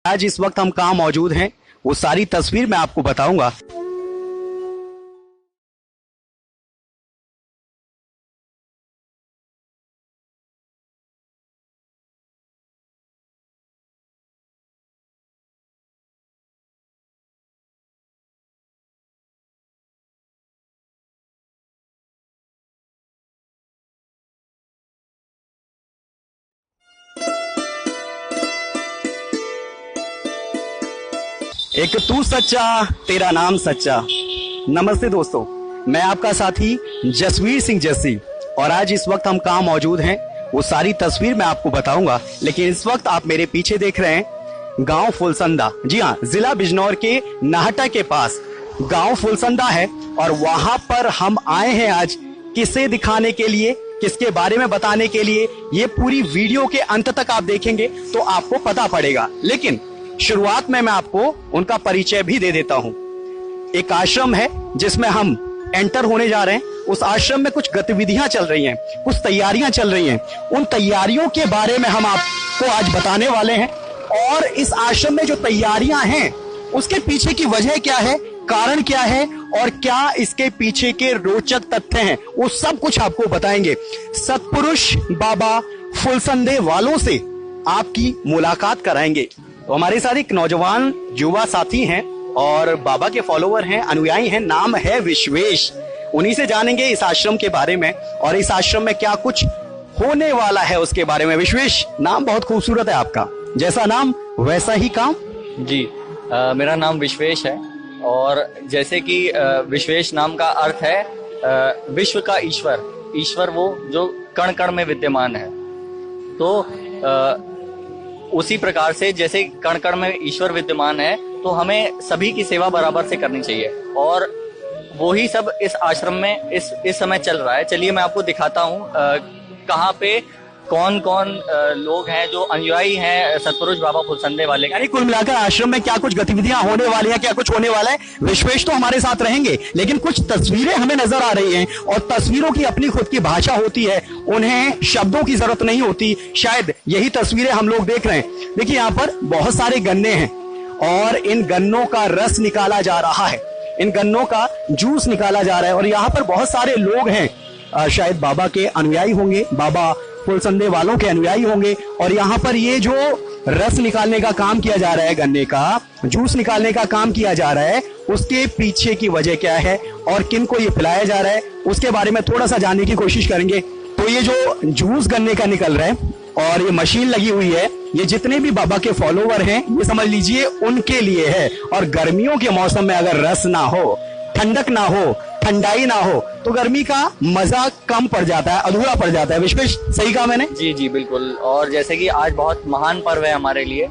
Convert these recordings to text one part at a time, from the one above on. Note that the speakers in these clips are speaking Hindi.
आज इस वक्त हम कहाँ मौजूद हैं वो सारी तस्वीर मैं आपको बताऊंगा। एक तू सच्चा तेरा नाम सच्चा। नमस्ते दोस्तों, मैं आपका साथी जसवीर सिंह जस्सी और आज इस वक्त हम कहाँ मौजूद हैं वो सारी तस्वीर मैं आपको बताऊंगा। लेकिन इस वक्त आप मेरे पीछे देख रहे हैं गांव फुलसंदा। जी हाँ, जिला बिजनौर के नाहटा के पास गांव फुलसंदा है और वहां पर हम आए हैं आज किसे दिखाने के लिए, किसके बारे में बताने के लिए। ये पूरी वीडियो के अंत तक आप देखेंगे तो आपको पता पड़ेगा। लेकिन शुरुआत में मैं आपको उनका परिचय भी दे देता हूं। एक आश्रम है जिसमें हम एंटर होने जा रहे हैं। उस आश्रम में कुछ गतिविधियां चल रही हैं, कुछ तैयारियां चल रही हैं। उन तैयारियों के बारे में हम आपको आज बताने वाले हैं और इस आश्रम में जो तैयारियां हैं उसके पीछे की वजह क्या है, कारण क्या है और क्या इसके पीछे के रोचक तथ्य हैं, वो सब कुछ आपको बताएंगे। सतपुरुष बाबा फुलसंदे वालों से आपकी मुलाकात कराएंगे। तो हमारे साथ एक नौजवान युवा साथी हैं और बाबा के फॉलोवर हैं, अनुयायी हैं। नाम है विश्वेश। उन्हीं से जानेंगे इस आश्रम के बारे में और इस आश्रम में क्या कुछ होने वाला है उसके बारे में। विश्वेश, नाम बहुत खूबसूरत है आपका, जैसा नाम वैसा ही काम। जी, मेरा नाम विश्वेश है और जैसे कि विश्वेश नाम का अर्थ है विश्व का ईश्वर। ईश्वर वो जो कण कण में विद्यमान है। तो उसी प्रकार से जैसे कण कण में ईश्वर विद्यमान है तो हमें सभी की सेवा बराबर से करनी चाहिए और वो ही सब इस आश्रम में इस समय चल रहा है। चलिए मैं आपको दिखाता हूँ कहाँ पे कौन कौन लोग हैं जो अनुयायी हैं सतपुरुष बाबा फुलसंदे वाले। यानी कुल मिलाकर आश्रम में क्या कुछ गतिविधियां होने वाली हैं, क्या कुछ होने वाला है। विश्वेश तो हमारे साथ रहेंगे लेकिन कुछ तस्वीरें हमें नजर आ रही हैं और तस्वीरों की अपनी खुद की भाषा होती है, उन्हें शब्दों की जरूरत नहीं होती। शायद यही तस्वीरें हम लोग देख रहे हैं। देखिए, यहाँ पर बहुत सारे गन्ने हैं और इन गन्नों का रस निकाला जा रहा है, इन गन्नों का जूस निकाला जा रहा है और यहाँ पर बहुत सारे लोग हैं, शायद बाबा के अनुयायी होंगे, बाबा फुलसंदे वालों के अनुयायी होंगे। और यहाँ पर ये जो रस निकालने का काम किया जा रहा है, गन्ने का जूस निकालने का काम किया जा रहा है, उसके पीछे की वजह क्या है और किन को ये पिलाया जा रहा है उसके बारे में थोड़ा सा जानने की कोशिश करेंगे। तो ये जो जूस गन्ने का निकल रहा है और ये मशीन लगी हुई है, ये जितने भी बाबा के फॉलोवर हैं ये समझ लीजिए उनके लिए है। और गर्मियों के मौसम में अगर रस ना हो, ठंडक ना हो, ठंडाई ना हो तो गर्मी का मजा कम पड़ जाता है, अधूरा पड़ जाता है। विश्वेश, सही कहा मैंने? जी जी बिल्कुल। और जैसे कि आज बहुत महान पर्व है हमारे लिए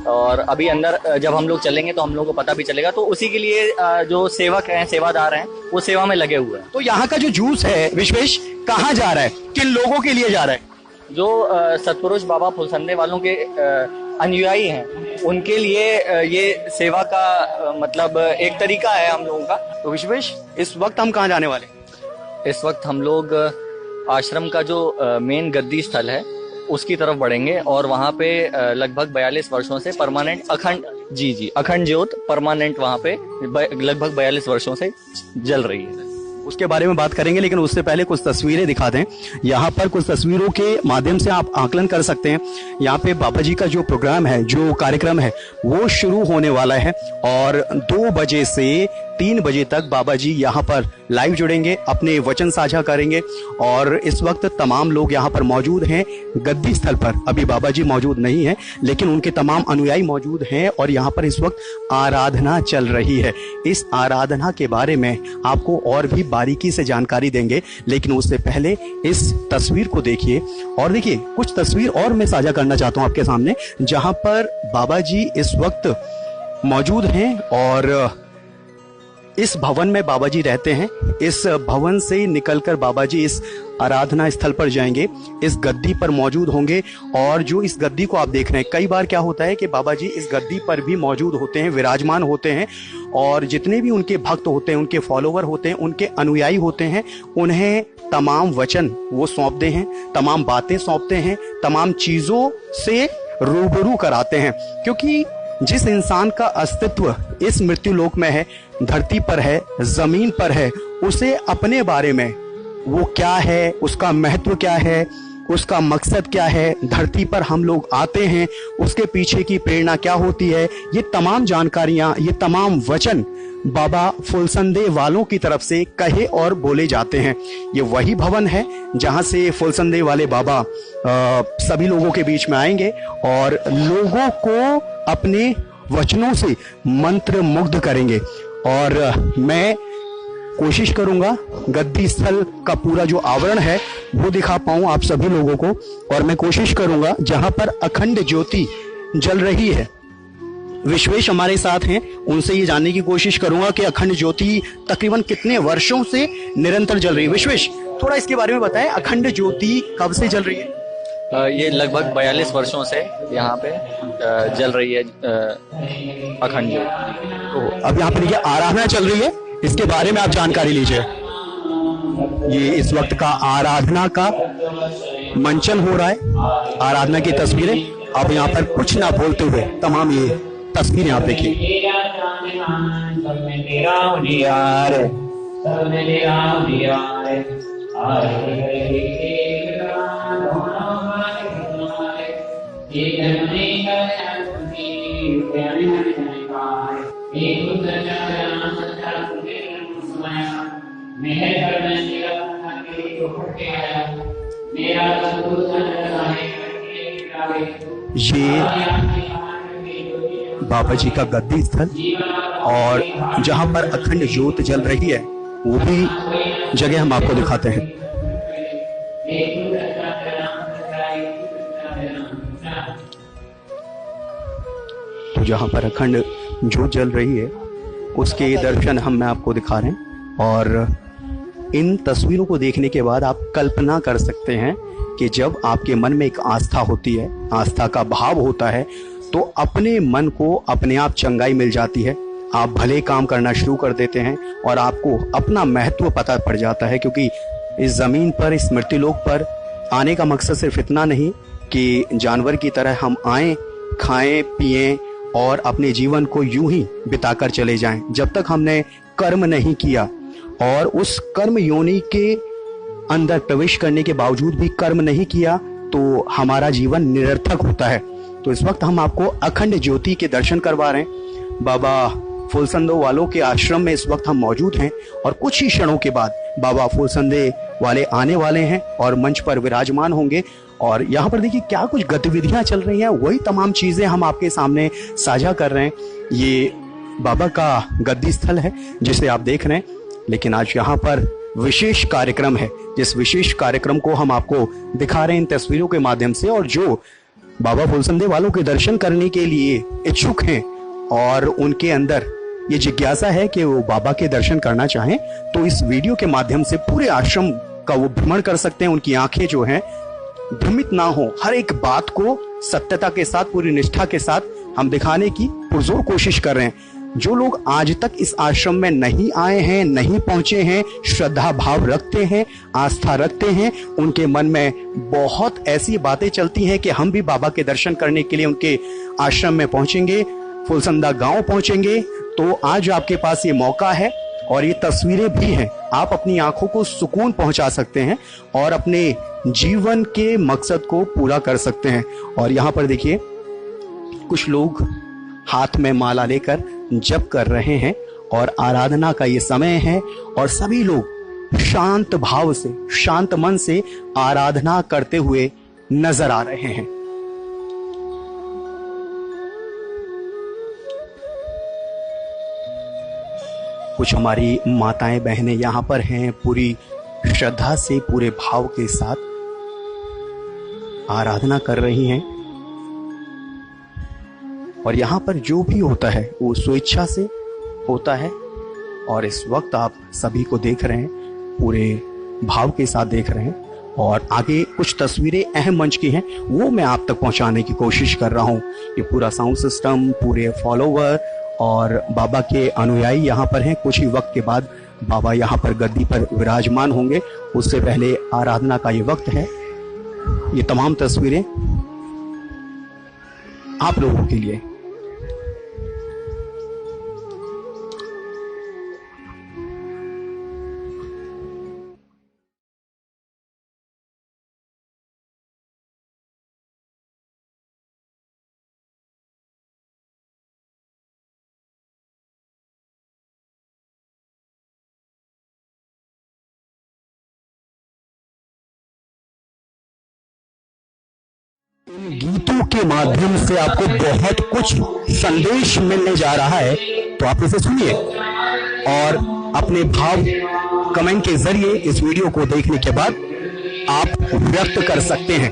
और अभी अंदर जब हम लोग चलेंगे तो हम लोग को पता भी चलेगा। तो उसी के लिए जो सेवक हैं, सेवादार हैं, वो सेवा में लगे हुए हैं। तो यहाँ का जो जूस है विश्वेश कहाँ जा रहा है, किन लोगों के लिए जा रहा है? जो सतपुरुष बाबा फुलसंदे वालों के अनुयायी हैं उनके लिए ये सेवा का मतलब एक तरीका है हम लोगों का। तो विश्वेश, इस वक्त हम कहाँ जाने वाले? इस वक्त हम लोग आश्रम का जो मेन गद्दी स्थल है उसकी तरफ बढ़ेंगे और वहाँ पे लगभग 42 वर्षों से परमानेंट अखंड ज्योत परमानेंट वहाँ पे लगभग 42 वर्षों से जल रही है। उसके बारे में बात करेंगे लेकिन उससे पहले कुछ तस्वीरें दिखा दें। यहाँ पर कुछ तस्वीरों के माध्यम से आप आकलन कर सकते हैं। यहाँ पे बाबा जी का जो प्रोग्राम है, जो कार्यक्रम है वो शुरू होने वाला है और 2 बजे से 3 बजे तक बाबा जी यहाँ पर लाइव जुड़ेंगे, अपने वचन साझा करेंगे। और इस वक्त तमाम लोग यहाँ पर मौजूद हैं गद्दी स्थल पर। अभी बाबा जी मौजूद नहीं है लेकिन उनके तमाम अनुयायी मौजूद हैं और यहाँ पर इस वक्त आराधना चल रही है। इस आराधना के बारे में आपको और भी बारीकी से जानकारी देंगे लेकिन उससे पहले इस तस्वीर को देखिए। और देखिए, कुछ तस्वीर और मैं साझा करना चाहता हूँ आपके सामने जहाँ पर बाबा जी इस वक्त मौजूद हैं और इस भवन में बाबा जी रहते हैं। इस भवन से निकलकर बाबा जी इस आराधना स्थल पर जाएंगे, इस गद्दी पर मौजूद होंगे। और जो इस गद्दी को आप देख रहे हैं, कई बार क्या होता है कि बाबा जी इस गद्दी पर भी मौजूद होते हैं, विराजमान होते हैं और जितने भी उनके भक्त होते हैं, उनके फॉलोवर होते हैं, उनके अनुयायी होते हैं, उन्हें तमाम वचन वो सौंपते हैं, तमाम बातें सौंपते हैं, तमाम चीजों से रूबरू कराते हैं। क्योंकि जिस इंसान का अस्तित्व इस मृत्यु लोक में है, धरती पर है, जमीन पर है, उसे अपने बारे में वो क्या है, उसका महत्व क्या है, उसका मकसद क्या है, धरती पर हम लोग आते हैं, उसके पीछे की प्रेरणा क्या होती है, ये तमाम जानकारियां, ये तमाम वचन बाबा फुलसंदे वालों की तरफ से कहे और बोले जाते हैं। ये वही भवन है जहां से फुलसंदे वाले बाबा सभी लोगों के बीच में आएंगे और लोगों को अपने वचनों से मंत्र मुग्ध करेंगे। और मैं कोशिश करूंगा गद्दी स्थल का पूरा जो आवरण है वो दिखा पाऊं आप सभी लोगों को, और मैं कोशिश करूंगा जहां पर अखंड ज्योति जल रही है, विश्वेश हमारे साथ हैं, उनसे ये जानने की कोशिश करूंगा कि अखंड ज्योति तकरीबन कितने वर्षों से निरंतर जल रही है। विश्वेश, थोड़ा इसके बारे में बताएं, अखंड ज्योति कब से जल रही है? ये लगभग 42 वर्षों से यहाँ पे जल रही है अखंड ज्योति। तो अब यहाँ पे देखिए आराधना चल रही है, इसके बारे में आप जानकारी लीजिए। ये इस वक्त का आराधना का मंचन हो रहा है, आराधना की तस्वीरें। आप यहाँ पर कुछ ना बोलते हुए तमाम ये तस्वीरें आप देखिए। ये बाबा जी का गद्दी स्थल और जहां पर अखंड ज्योत जल रही है वो भी जगह हम आपको दिखाते हैं। तो जहां पर अखंड ज्योत जल रही है उसके दर्शन मैं आपको दिखा रहे हैं, और इन तस्वीरों को देखने के बाद आप कल्पना कर सकते हैं कि जब आपके मन में एक आस्था होती है, आस्था का भाव होता है, तो अपने मन को अपने आप चंगाई मिल जाती है, आप भले काम करना शुरू कर देते हैं और आपको अपना महत्व पता पड़ जाता है। क्योंकि इस जमीन पर, इस मृत्युलोक पर आने का मकसद सिर्फ इतना नहीं कि जानवर की तरह हम आएं, खाएं, पिएं और अपने जीवन को यूं ही बिताकर चले जाएं। जब तक हमने कर्म नहीं किया और उस कर्म योनि के अंदर प्रवेश करने के बावजूद भी कर्म नहीं किया तो हमारा जीवन निरर्थक होता है। तो इस वक्त हम आपको अखंड ज्योति के दर्शन करवा रहे हैं। बाबा फुलसंदे वालों के आश्रम में इस वक्त हम मौजूद हैं और कुछ ही क्षणों के बाद बाबा फुलसंदे वाले आने वाले हैं और मंच पर विराजमान होंगे। और यहाँ पर देखिए क्या कुछ गतिविधियां चल रही हैं, वही तमाम चीजें हम आपके सामने साझा कर रहे हैं। ये बाबा का गद्दी स्थल है जिसे आप देख रहे हैं, लेकिन आज यहाँ पर विशेष कार्यक्रम है, जिस विशेष कार्यक्रम को हम आपको दिखा रहे हैं इन तस्वीरों के माध्यम से। और जो बाबा फुलसंदे वालों के दर्शन करने के लिए इच्छुक हैं और उनके अंदर ये जिज्ञासा है कि वो बाबा के दर्शन करना चाहें, तो इस वीडियो के माध्यम से पूरे आश्रम का वो भ्रमण कर सकते हैं। उनकी आंखें जो हैं भ्रमित ना हो, हर एक बात को सत्यता के साथ, पूरी निष्ठा के साथ हम दिखाने की पुरजोर कोशिश कर रहे हैं। जो लोग आज तक इस आश्रम में नहीं आए हैं, नहीं पहुंचे हैं, श्रद्धा भाव रखते हैं, आस्था रखते हैं, उनके मन में बहुत ऐसी बातें चलती हैं कि हम भी बाबा के दर्शन करने के लिए उनके आश्रम में पहुंचेंगे, फुलसंदा गांव पहुंचेंगे। तो आज आपके पास ये मौका है और ये तस्वीरें भी हैं, आप अपनी आंखों को सुकून पहुंचा सकते हैं और अपने जीवन के मकसद को पूरा कर सकते हैं। और यहाँ पर देखिए कुछ लोग हाथ में माला लेकर जप कर रहे हैं और आराधना का ये समय है और सभी लोग शांत भाव से, शांत मन से आराधना करते हुए नजर आ रहे हैं। कुछ हमारी माताएं बहनें यहाँ पर हैं, पूरी श्रद्धा से, पूरे भाव के साथ आराधना कर रही हैं। और यहाँ पर जो भी होता है वो स्वेच्छा से होता है। और इस वक्त आप सभी को देख रहे हैं, पूरे भाव के साथ देख रहे हैं। और आगे कुछ तस्वीरें अहम मंच की हैं, वो मैं आप तक पहुंचाने की कोशिश कर रहा हूँ। ये पूरा साउंड सिस्टम, पूरे फॉलोवर और बाबा के अनुयायी यहाँ पर हैं। कुछ ही वक्त के बाद बाबा यहाँ पर गद्दी पर विराजमान होंगे, उससे पहले आराधना का ये वक्त है। ये तमाम तस्वीरें आप लोगों के लिए। इन गीतों के माध्यम से आपको बहुत कुछ संदेश मिलने जा रहा है, तो आप इसे सुनिए और अपने भाव कमेंट के जरिए इस वीडियो को देखने के बाद आप व्यक्त कर सकते हैं।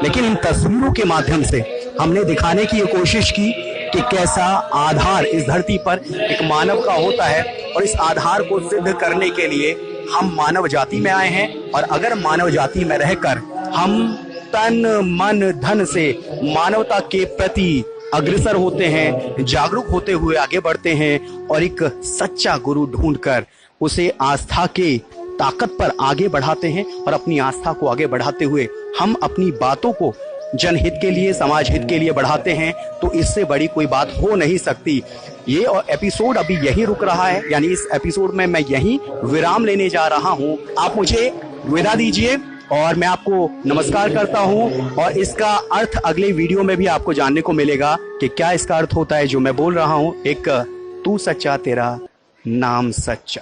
लेकिन इन तस्वीरों के माध्यम से हमने दिखाने की ये कोशिश की कि कैसा आधार इस धरती पर एक मानव का होता है, और इस आधार को सिद्ध करने के लिए हम मानव जाति में आए हैं। और अगर मानव जाति में रहकर हम तन मन धन से मानवता के प्रति अग्रसर होते हैं, जागरूक होते हुए आगे बढ़ते हैं और एक सच्चा गुरु ढूंढकर उसे आस्था के ताकत पर आगे बढ़ाते हैं, और अपनी आस्था को आगे बढ़ाते हुए हम अपनी बातों को जनहित के लिए, समाज हित के लिए बढ़ाते हैं, तो इससे बड़ी कोई बात हो नहीं सकती। ये एपिसोड अभी यही रुक रहा है, यानी इस एपिसोड में मैं यही विराम लेने जा रहा हूं। आप मुझे विदा दीजिए और मैं आपको नमस्कार करता हूं, और इसका अर्थ अगले वीडियो में भी आपको जानने को मिलेगा कि क्या इसका अर्थ होता है जो मैं बोल रहा हूं। एक तू सच्चा तेरा नाम सच्चा।